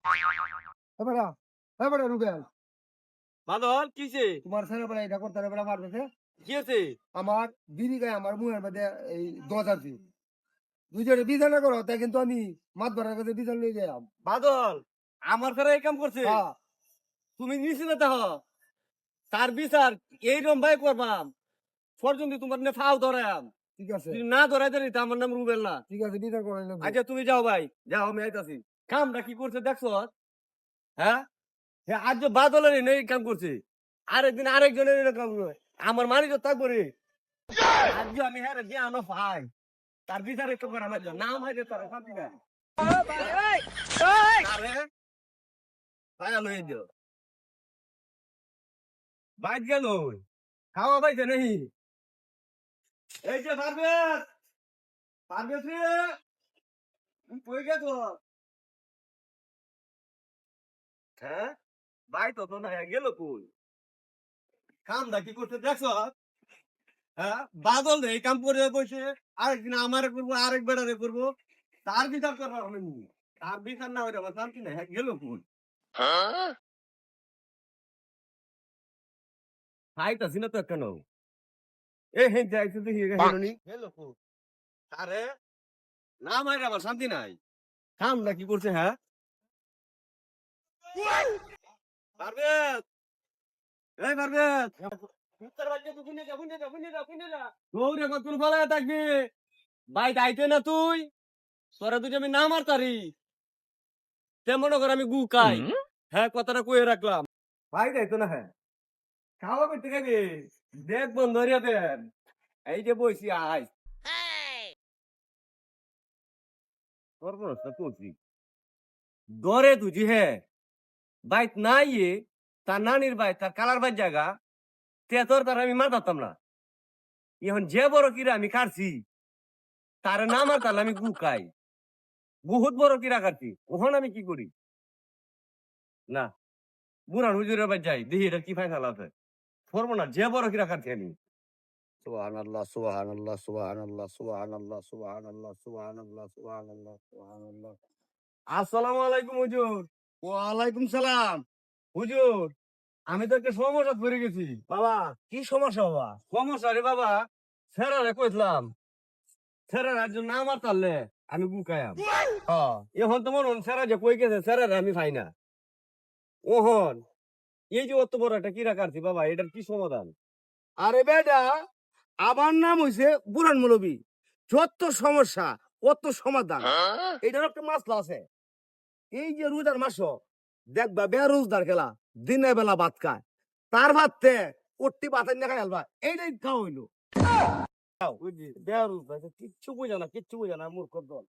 বেড়া বেড়া রুবেল বাদল কিছে তোমার ছেলে বেড়া এটা করতে বেড়া মারতেছে কি আছে? আমার বিড়ি গায়ে আমার মুখের মধ্যে এই দশ আছে দুইজনে বিছানা করো তাই কিন্তু আমি মাত ভরার কাছে বিছানা নিয়ে গেলাম বাদল আমার ফেরা এই কাম করছে। হ্যাঁ তুমি নিশ্চিত দেহ তার বিচার এইরকম ভাই করবাম পর্যন্ত তোমার নে ফাও ধরাম। ঠিক আছে যদি না ধরাই দেরি তা আমার নাম রুবেল না। ঠিক আছে বিচার করে নেবো আচ্ছা তুমি যাও ভাই, যাও আমি আইতাছি। কামটা কি করছে দেখছো? হ্যাঁ হ্যাঁ, আজ যে বাদলের এই কাম করছে, আরেকদিন আরেকজনের এই কাম করবে। আমার মানি তো থাকবো রে। আজ যে আমি হ্যাঁ দিয়ে আনো ভাই তার বিচার একটু করা আমার নাম হয় তার শান্তি না। আরে ভাই আলো এই দিও বাইক গেল খাওয়া পাইছে নেই। এই যে পারবেন পারবে রে কই গেছো? হ্যাঁ ভাই তো তো না গেল কই? কামটা কি করতে দেখছো? হ্যাঁ বাদল এই কাম করে বসে আরেকদিন আমারে করবো আরেক বেড়ারে করবো তার বিচার করবার হবে নি। তার বিচার না হইলে আমার শান্তি নাই। হ্যাঁ গেল কই? খাইতাছি না তো কেন? এ হে যাইতে দেখি হেলনি গেল কই? আরে না মাইরে আমার শান্তি নাই। কামটা কি করছে? হ্যাঁ পারবে এই পারবে উত্তর বাজে তুই শুনে যা শুনে যা শুনে যা শুনে যা তোর এখন তুই ফলায় থাকবি ভাই তাইতে না তুই তোরা তুই আমি না মারতারি তে মনে কর আমি গু খাই। হ্যাঁ কথাটা কয়ে রাখলাম ভাই তাইতো না। হ্যাঁ খাওয়া করতে খাবি দেখ বন্ধ হইয়া দেন এই যে বইছি আই তোর প্রশ্ন করছি দরে তুই হ্যাঁ বাইক নাই তার নানির ভাই তার কালার ভাই জায়গা তে তোর তার আমি মারতাম না। এখন যে বড় কিরা আমি কাটছি তার না মারতাম আমি গু খাই বহুত বড় কিরা কাটছি ওখান আমি কি করি না বুড়ান হুজুরের বাড়ি যাই দেখি এটা কি ফাইনাল আছে করবো না যে বড় কিরা কাটছি আমি। সুবহানাল্লাহ সুবহানাল্লাহ সুবহানাল্লাহ সুবহানাল্লাহ সুবহানাল্লাহ সুবহানাল্লাহ সুবহানাল্লাহ সুবহানাল্লাহ আসসালামু আলাইকুম হুজুর। ওয়ালাইকুম সালাম হুজুর আমি তো একটা সমস্যা পড়ে গেছি। বাবা কি সমস্যা বাবা সমস্যা রে বাবা ফেরারে কইলাম ফেরার জন্য আমার তাহলে আমি গুকায়াম। এখন তো মনে হন ফেরা যে কই গেছে ফেরারে আমি পাই না। ওহন এই যে অত বড় একটা কিরা কাটছি বাবা এটার কি সমাধান? আরে বেটা আমার নাম হইছে বুরান মৌলবী যত সমস্যা কত সমাধান এটার একটা মাসলা আছে এই যে রোজার মাস দেখবা বেরোজদার খেলা দিনের বেলা ভাত খায় তার ভাততে ওটি ভাতের না খাই আলবা এইটাই খাওয়া হইলো বুঝলি বেরোজ কিচ্ছু বুঝে না কিচ্ছু বুঝে না মূর্খ দল।